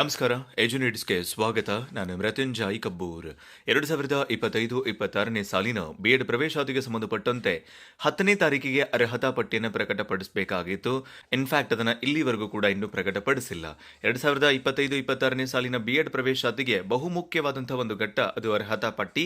ನಮಸ್ಕಾರ. ಎಜುನಿಟ್ಸ್ಗೆ ಸ್ವಾಗತ. ನಾನು ಮೃತ್ಯುಂಜಯ್ ಕಬ್ಬೂರ್. 2025-26ನೇ ಸಾಲಿನ ಬಿಎಡ್ ಪ್ರವೇಶಾತಿಗೆ ಸಂಬಂಧಪಟ್ಟಂತೆ 10ನೇ ತಾರೀಕಿಗೆ ಅರ್ಹತಾ ಪಟ್ಟಿಯನ್ನು ಪ್ರಕಟಪಡಿಸಬೇಕಾಗಿತ್ತು. ಇನ್ಫ್ಯಾಕ್ಟ್ ಅದನ್ನು ಇಲ್ಲಿವರೆಗೂ ಕೂಡ ಇನ್ನೂ ಪ್ರಕಟಪಡಿಸಿಲ್ಲ. 2025-26ನೇ ಸಾಲಿನ ಬಿಎಡ್ ಪ್ರವೇಶಾತಿಗೆ ಬಹುಮುಖ್ಯವಾದಂತಹ ಒಂದು ಘಟ್ಟ ಅದು ಅರ್ಹತಾ ಪಟ್ಟಿ.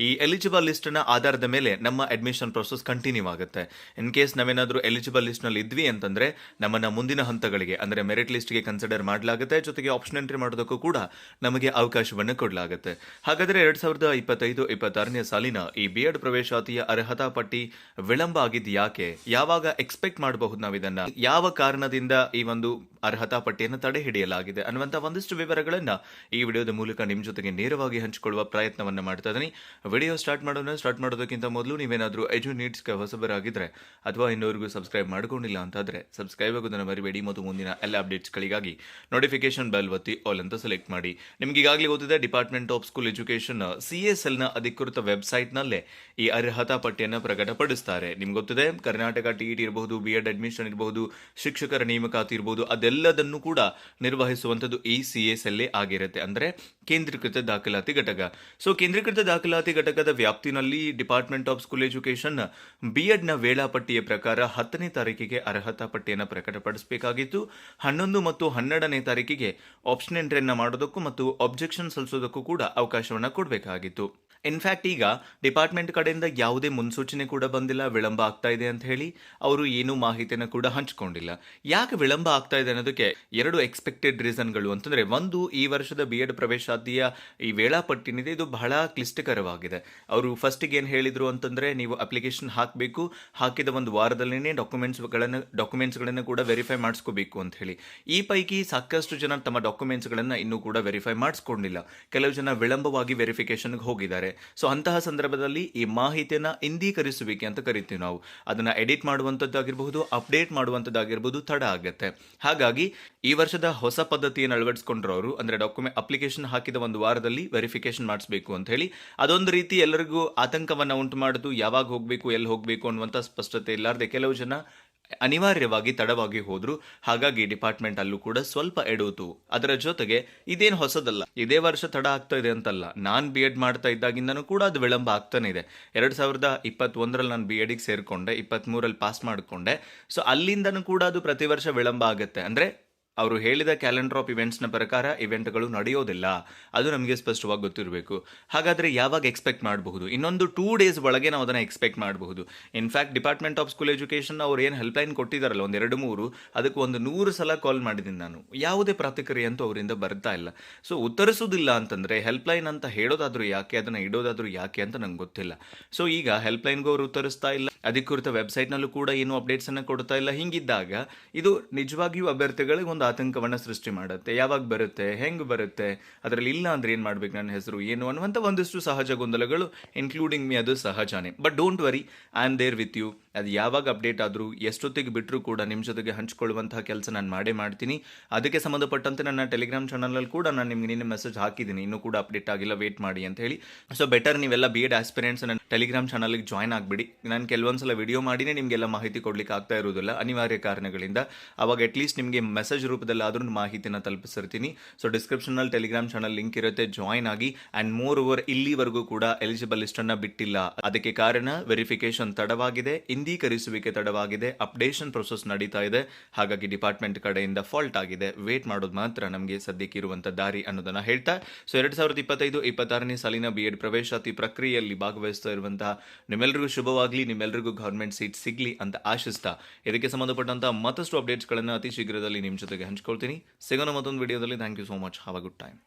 ಈ ಎಲಿಜಿಬಲ್ ಲಿಸ್ಟ್ ನ ಆಧಾರದ ಮೇಲೆ ನಮ್ಮ ಅಡ್ಮಿಷನ್ ಪ್ರೊಸೆಸ್ ಕಂಟಿನ್ಯೂ ಆಗುತ್ತೆ. ಇನ್ ಕೇಸ್ ನಾವೇನಾದ್ರೂ ಎಲಿಜಿಬಲ್ ಲಿಸ್ಟ್ ನಲ್ಲಿ ಇದ್ವಿ ಅಂತಂದ್ರೆ ನಮ್ಮನ್ನ ಮುಂದಿನ ಹಂತಗಳಿಗೆ ಅಂದ್ರೆ ಮೆರಿಟ್ ಲಿಸ್ಟ್ ಗೆ ಕನ್ಸಿಡರ್ ಮಾಡಲಾಗುತ್ತೆ. ಜೊತೆಗೆ ಆಪ್ಷನ್ ಎಂಟ್ರಿ ಮಾಡೋದಕ್ಕೂ ಕೂಡ ನಮಗೆ ಅವಕಾಶವನ್ನು ಕೊಡಲಾಗುತ್ತೆ. ಹಾಗಾದ್ರೆ 2025-26ನೇ ಸಾಲಿನ ಈ ಬಿಎಡ್ ಪ್ರವೇಶಾತಿಯ ಅರ್ಹತಾ ಪಟ್ಟಿ ವಿಳಂಬ ಆಗಿದ್ದು ಯಾಕೆ? ಯಾವಾಗ ಎಕ್ಸ್ಪೆಕ್ಟ್ ಮಾಡಬಹುದು ನಾವು ಇದನ್ನ? ಯಾವ ಕಾರಣದಿಂದ ಈ ಒಂದು ಅರ್ಹತಾ ಪಟ್ಟಿಯನ್ನು ತಡೆ ಹಿಡಿಯಲಾಗಿದೆ ಅನ್ನುವಂತ ಒಂದಿಷ್ಟು ವಿವರಗಳನ್ನ ಈ ವಿಡಿಯೋದ ಮೂಲಕ ನಿಮ್ ಜೊತೆಗೆ ನೇರವಾಗಿ ಹಂಚಿಕೊಳ್ಳುವ ಪ್ರಯತ್ನವನ್ನ ಮಾಡ್ತಾ ಇದ್ದೀನಿ. ವಿಡಿಯೋ ಸ್ಟಾರ್ಟ್ ಮಾಡೋದಕ್ಕಿಂತ ಮೊದಲು ನೀವೇನಾದ್ರೂ ಎಜು ನೀಡ್ಸ್ಗೆ ಹೊಸಬರಾಗಿದ್ರೆ ಅಥವಾ ಇನ್ನೂವರೆಗೂ ಸಬ್ಸ್ಕ್ರೈಬ್ ಮಾಡ್ಕೊಂಡಿಲ್ಲ ಅಂತಾದ್ರೆ ಸಬ್ಸ್ಕ್ರೈಬ್ ಆಗೋದನ್ನ ಮರಿಬೇಡಿ ಮತ್ತು ಮುಂದಿನ ಎಲ್ಲ ಅಪ್ಡೇಟ್ಸ್ಗಳಿಗಾಗಿ ನೋಟಿಫಿಕೇಶನ್ ಬೆಲ್ ಒತ್ತಿ ಆಲ್ ಅಂತ ಸೆಲೆಕ್ಟ್ ಮಾಡಿ. ನಿಮ್ಗೆ ಈಗಾಗಲೇ ಗೊತ್ತಿದೆ, department of school education CSL ನ ಅಧಿಕೃತ ವೆಬ್ಸೈಟ್ ನಲ್ಲೇ ಈ ಅರ್ಹತಾ ಪಟ್ಟಿಯನ್ನು ಪ್ರಕಟಪಡಿಸ್ತಾರೆ. ನಿಮ್ಗೆ ಗೊತ್ತಿದೆ, ಕರ್ನಾಟಕ TET ಇರಬಹುದು, ಬಿಎಡ್ ಅಡ್ಮಿಷನ್ ಇರಬಹುದು, ಶಿಕ್ಷಕರ ನೇಮಕಾತಿ ಇರಬಹುದು, ಅದೆಲ್ಲದನ್ನು ಕೂಡ ನಿರ್ವಹಿಸುವಂತದ್ದು ಈ CSL ಆಗಿರುತ್ತೆ. ಅಂದ್ರೆ ಕೇಂದ್ರೀಕೃತ ದಾಖಲಾತಿ ಘಟಕ. ಸೊ ಕೇಂದ್ರೀಕೃತ ದಾಖಲಾತಿ ಘಟಕದ ವ್ಯಾಪ್ತಿನಲ್ಲಿ department of school education BEd ನ ವೇಳಾಪಟ್ಟಿಯ ಪ್ರಕಾರ 10ನೇ ತಾರೀಕಿಗೆ ಅರ್ಹತಾ ಪಟ್ಟಿಯನ್ನು ಪ್ರಕಟಪಡಿಸಬೇಕಾಗಿತ್ತು. 11 ಮತ್ತು 12ನೇ ತಾರೀಕಿಗೆ ಆಪ್ಷನ್ ಎಂಟ್ರಿಯನ್ನ ಮಾಡೋದಕ್ಕೂ ಮತ್ತು ಅಬ್ಜೆಕ್ಷನ್ ಸಲ್ಲಿಸೋದಕ್ಕೂ ಕೂಡ ಅವಕಾಶವನ್ನ ಕೊಡಬೇಕಾಗಿತ್ತು. ಇನ್ಫ್ಯಾಕ್ಟ್ ಈಗ ಡಿಪಾರ್ಟ್ಮೆಂಟ್ ಕಡೆಯಿಂದ ಯಾವುದೇ ಮುನ್ಸೂಚನೆ ಕೂಡ ಬಂದಿಲ್ಲ ವಿಳಂಬ ಆಗ್ತಾ ಇದೆ ಅಂತ ಹೇಳಿ. ಅವರು ಏನು ಮಾಹಿತಿಯನ್ನು ಕೂಡ ಹಂಚಿಕೊಂಡಿಲ್ಲ. ಯಾಕೆ ವಿಳಂಬ ಆಗ್ತಾ ಇದೆ ಅನ್ನೋದಕ್ಕೆ ಎರಡು ಎಕ್ಸ್ಪೆಕ್ಟೆಡ್ ರೀಸನ್ಗಳು ಅಂತಂದ್ರೆ, ಒಂದು, ಈ ವರ್ಷದ ಬಿಎಡ್ ಪ್ರವೇಶಾತಿಯ ಈ ವೇಳಾಪಟ್ಟಿನಿದೆ, ಇದು ಬಹಳ ಕ್ಲಿಷ್ಟಕರವಾಗಿದೆ. ಅವರು ಫಸ್ಟಿಗೆ ಏನು ಹೇಳಿದ್ರು ಅಂತಂದ್ರೆ, ನೀವು ಅಪ್ಲಿಕೇಶನ್ ಹಾಕಬೇಕು, ಹಾಕಿದ ಒಂದು ವಾರದಲ್ಲಿನೇ ಡಾಕ್ಯುಮೆಂಟ್ಸ್ಗಳನ್ನು ಕೂಡ ವೆರಿಫೈ ಮಾಡಿಸ್ಕೋಬೇಕು ಅಂತ ಹೇಳಿ. ಈ ಪೈಕಿ ಸಾಕಷ್ಟು ಜನ ತಮ್ಮ ಡಾಕ್ಯುಮೆಂಟ್ಸ್ಗಳನ್ನು ಇನ್ನೂ ಕೂಡ ವೆರಿಫೈ ಮಾಡಿಸ್ಕೊಂಡಿಲ್ಲ. ಕೆಲವು ಜನ ವಿಳಂಬವಾಗಿ ವೆರಿಫಿಕೇಶನ್ಗೆ ಹೋಗಿದ್ದಾರೆ. ಸೊ ಅಂತಹ ಸಂದರ್ಭದಲ್ಲಿ ಈ ಮಾಹಿತಿಯನ್ನ ಇಂದೀಕರಿಸುವಿಕೆ ಅಂತ ಕರಿತೀವಿ ನಾವು. ಅದನ್ನ ಎಡಿಟ್ ಮಾಡುವಂತದ್ದಾಗಿರಬಹುದು, ಅಪ್ಡೇಟ್ ಮಾಡುವಂತದ್ದಾಗಿರಬಹುದು, ತಡ ಆಗುತ್ತೆ. ಹಾಗಾಗಿ ಈ ವರ್ಷದ ಹೊಸ ಪದ್ಧತಿಯನ್ನು ಅಳವಡಿಸಿಕೊಂಡ್ರು ಅಂದ್ರೆ ಅಪ್ಲಿಕೇಶನ್ ಹಾಕಿದ ಒಂದು ವಾರದಲ್ಲಿ ವೆರಿಫಿಕೇಶನ್ ಮಾಡಿಸಬೇಕು ಅಂತ ಹೇಳಿ. ಅದೊಂದು ರೀತಿ ಎಲ್ಲರಿಗೂ ಆತಂಕವನ್ನ ಉಂಟು ಮಾಡುದು. ಯಾವಾಗ ಹೋಗಬೇಕು, ಎಲ್ಲಿ ಹೋಗಬೇಕು ಅನ್ನುವಂತ ಸ್ಪಷ್ಟತೆ ಇಲ್ಲಾರ್ದೆ ಕೆಲವು ಜನ ಅನಿವಾರ್ಯವಾಗಿ ತಡವಾಗಿ ಹೋದ್ರು. ಹಾಗಾಗಿ ಡಿಪಾರ್ಟ್ಮೆಂಟ್ ಅಲ್ಲೂ ಕೂಡ ಸ್ವಲ್ಪ ಎಡುವುದು. ಅದರ ಜೊತೆಗೆ ಇದೇನು ಹೊಸದಲ್ಲ, ಇದೇ ವರ್ಷ ತಡ ಆಗ್ತಾ ಇದೆ ಅಂತಲ್ಲ. ನಾನ್ ಬಿಎಡ್ ಮಾಡ್ತಾ ಇದ್ದಾಗಿಂದನೂ ಕೂಡ ಅದು ವಿಳಂಬ ಆಗ್ತಾನೆ ಇದೆ. 2021ರಲ್ಲಿ ನಾನು ಬಿಎಡ್ಗೆ ಸೇರ್ಕೊಂಡೆ, 23ರಲ್ಲಿ ಪಾಸ್ ಮಾಡಿಕೊಂಡೆ. ಸೊ ಅಲ್ಲಿಂದನೂ ಕೂಡ ಅದು ಪ್ರತಿ ವರ್ಷ ವಿಳಂಬ ಆಗುತ್ತೆ. ಅಂದ್ರೆ ಅವರು ಹೇಳಿದ ಕ್ಯಾಲೆಂಡರ್ ಆಫ್ ಇವೆಂಟ್ಸ್ನ ಪ್ರಕಾರ ಇವೆಂಟ್ಗಳು ನಡೆಯೋದಿಲ್ಲ. ಅದು ನಮಗೆ ಸ್ಪಷ್ಟವಾಗಿ ಗೊತ್ತಿರಬೇಕು. ಹಾಗಾದ್ರೆ ಯಾವಾಗ ಎಕ್ಸ್ಪೆಕ್ಟ್ ಮಾಡಬಹುದು? ಇನ್ನೊಂದು 2 ಡೇಸ್ ಒಳಗೆ ನಾವು ಅದನ್ನ ಎಕ್ಸ್ಪೆಕ್ಟ್ ಮಾಡಬಹುದು. In fact department of school education ಅವ್ರು ಏನು ಹೆಲ್ಪ್ಲೈನ್ ಕೊಟ್ಟಿದ್ದಾರಲ್ಲ, 1-2-3, ಅದಕ್ಕೆ 100 ಸಲ ಕಾಲ್ ಮಾಡಿದ್ದೀನಿ ನಾನು. ಯಾವುದೇ ಪ್ರತಿಕ್ರಿಯೆ ಅಂತೂ ಅವರಿಂದ ಬರ್ತಾ ಇಲ್ಲ. ಸೊ ಉತ್ತರಿಸೋದಿಲ್ಲ ಅಂತಂದ್ರೆ ಹೆಲ್ಪ್ಲೈನ್ ಅಂತ ಹೇಳೋದಾದ್ರೂ ಯಾಕೆ, ಅದನ್ನ ಇಡೋದಾದ್ರೂ ಯಾಕೆ ಅಂತ ನಂಗೆ ಗೊತ್ತಿಲ್ಲ. ಸೊ ಈಗ ಹೆಲ್ಪ್ಲೈನ್ಗೂ ಅವರು ಉತ್ತರಿಸ್ತಾ ಇಲ್ಲ, ಅಧಿಕೃತ ವೆಬ್ಸೈಟ್ನಲ್ಲೂ ಕೂಡ ಏನು ಅಪ್ಡೇಟ್ಸ್ ಅನ್ನ ಕೊಡ್ತಾ ಇಲ್ಲ. ಹಿಂಗಿದ್ದಾಗ ಇದು ನಿಜವಾಗಿಯೂ ಅಭ್ಯರ್ಥಿಗಳಿಗೆ ಒಂದು ಆತಂಕವನ್ನ ಸೃಷ್ಟಿ ಮಾಡುತ್ತೆ. ಯಾವಾಗ ಬರುತ್ತೆ, ಹೆಂಗ್ ಬರುತ್ತೆ, ಅದರಲ್ಲಿ ಇಲ್ಲ ಅಂದ್ರೆ ಏನ್ ಮಾಡ್ಬೇಕು, ನನ್ನ ಹೆಸರು ಏನು ಅನ್ನುವಂಥ ಒಂದಿಷ್ಟು ಸಹಜ ಗೊಂದಲಗಳು, ಇನ್ಕ್ಲೂಡಿಂಗ್ ಮೀ, ಅದು ಸಹಜಾನೆ. But don't worry, I am there with you. ಅದು ಯಾವಾಗ ಅಪ್ಡೇಟ್ ಆದರೂ ಎಷ್ಟೊತ್ತಿಗೆ ಬಿಟ್ಟರು ಕೂಡ ನಿಮ್ಮ ಜೊತೆಗೆ ಹಂಚ್ಕೊಳ್ಳುವಂತಹ ಕೆಲಸ ನಾನು ಮಾಡೇ ಮಾಡ್ತೀನಿ. ಅದಕ್ಕೆ ಸಂಬಂಧಪಟ್ಟಂತೆ ನನ್ನ ಟೆಲಿಗ್ರಾಮ್ ಚಾನಲಲ್ಲಿ ಕೂಡ ನಾನು ನಿಮ್ಗೆ ನಿನ್ನೆ ಮೆಸೇಜ್ ಹಾಕಿದ್ದೀನಿ, ಇನ್ನೂ ಕೂಡ ಅಪ್ಡೇಟ್ ಆಗಿಲ್ಲ, ವೇಟ್ ಮಾಡಿ ಅಂತ ಹೇಳಿ. ಸೊ ಬೆಟರ್ ನೀವೆಲ್ಲ ಬಿಎಡ್ ಆಸ್ಪಿರೆಂಟ್ಸ್ ನನ್ನ ಟೆಲಿಗ್ರಾಮ್ ಚಾನಲ್ಗೆ ಜಾಯ್ನ್ ಆಗಿಬಿಡಿ. ನಾನು ಕೆಲವೊಂದ್ಸಲ ವಿಡಿಯೋ ಮಾಡಿನೇ ನಿಮಗೆಲ್ಲ ಮಾಹಿತಿ ಕೊಡ್ಲಿಕ್ಕೆ ಆಗ್ತಾ ಇರೋದಿಲ್ಲ ಅನಿವಾರ್ಯ ಕಾರಣಗಳಿಂದ. ಅವಾಗ ಅಟ್ಲೀಸ್ಟ್ ನಿಮಗೆ ಮೆಸೇಜ್ ರೂಪದಲ್ಲಿ ಆದ್ರೂ ಮಾಹಿತಿನ ತಲುಪಿಸಿರ್ತೀನಿ. ಸೊ ಡಿಸ್ಕ್ರಿಪ್ಷನ್ನಲ್ಲಿ ಟೆಲಿಗ್ರಾಮ್ ಚಾನಲ್ ಲಿಂಕ್ ಇರುತ್ತೆ, ಜಾಯ್ನ್ ಆಗಿ. ಅಂಡ್ ಮೋರ್ ಓವರ್, ಇಲ್ಲಿವರೆಗೂ ಕೂಡ ಎಲಿಜಿಬಲ್ ಲಿಸ್ಟ್ ಅನ್ನ ಬಿಟ್ಟಿಲ್ಲ. ಅದಕ್ಕೆ ಕಾರಣ ವೆರಿಫಿಕೇಶನ್ ತಡವಾಗಿದೆ, ಇಂದೀಕರಿಸುವಿಕೆ ತಡವಾಗಿದೆ, ಅಪ್ಡೇಷನ್ ಪ್ರೊಸೆಸ್ ನಡೀತಾ ಇದೆ. ಹಾಗಾಗಿ ಡಿಪಾರ್ಟ್ಮೆಂಟ್ ಕಡೆಯಿಂದ ಫಾಲ್ಟ್ ಆಗಿದೆ. ವೇಟ್ ಮಾಡೋದು ಮಾತ್ರ ನಮಗೆ ಸದ್ಯಕ್ಕೆ ಇರುವಂತ ದಾರಿ ಅನ್ನೋದನ್ನ ಹೇಳ್ತಾ, ಸೊ 2025-26ನೇ ಸಾಲಿನ ಬಿಎಡ್ ಪ್ರವೇಶಾತಿ ಪ್ರಕ್ರಿಯೆಯಲ್ಲಿ ಭಾಗವಹಿಸ್ತಾ ಇರುವಂತಹ ನಿಮ್ಮೆಲ್ಲರಿಗೂ ಶುಭವಾಗ್ಲಿ, ನಿಮ್ಮೆಲ್ಲರಿಗೂ ಗವರ್ಮೆಂಟ್ ಸೀಟ್ ಸಿಗ್ಲಿ ಅಂತ ಆಶಿಸ್ತಾ, ಇದಕ್ಕೆ ಸಂಬಂಧಪಟ್ಟಂತಹ ಮತ್ತಷ್ಟು ಅಪ್ಡೇಟ್ಸ್ ಗಳನ್ನ ಅತಿ ಶೀಘ್ರದಲ್ಲಿ ನಿಮ್ ಜೊತೆಗೆ ಹಂಚ್ಕೊಳ್ತೀನಿ. ಸಿಗೋಣ ಮತ್ತೊಂದು ವಿಡಿಯೋದಲ್ಲಿ. Thank you so much. Have a good time.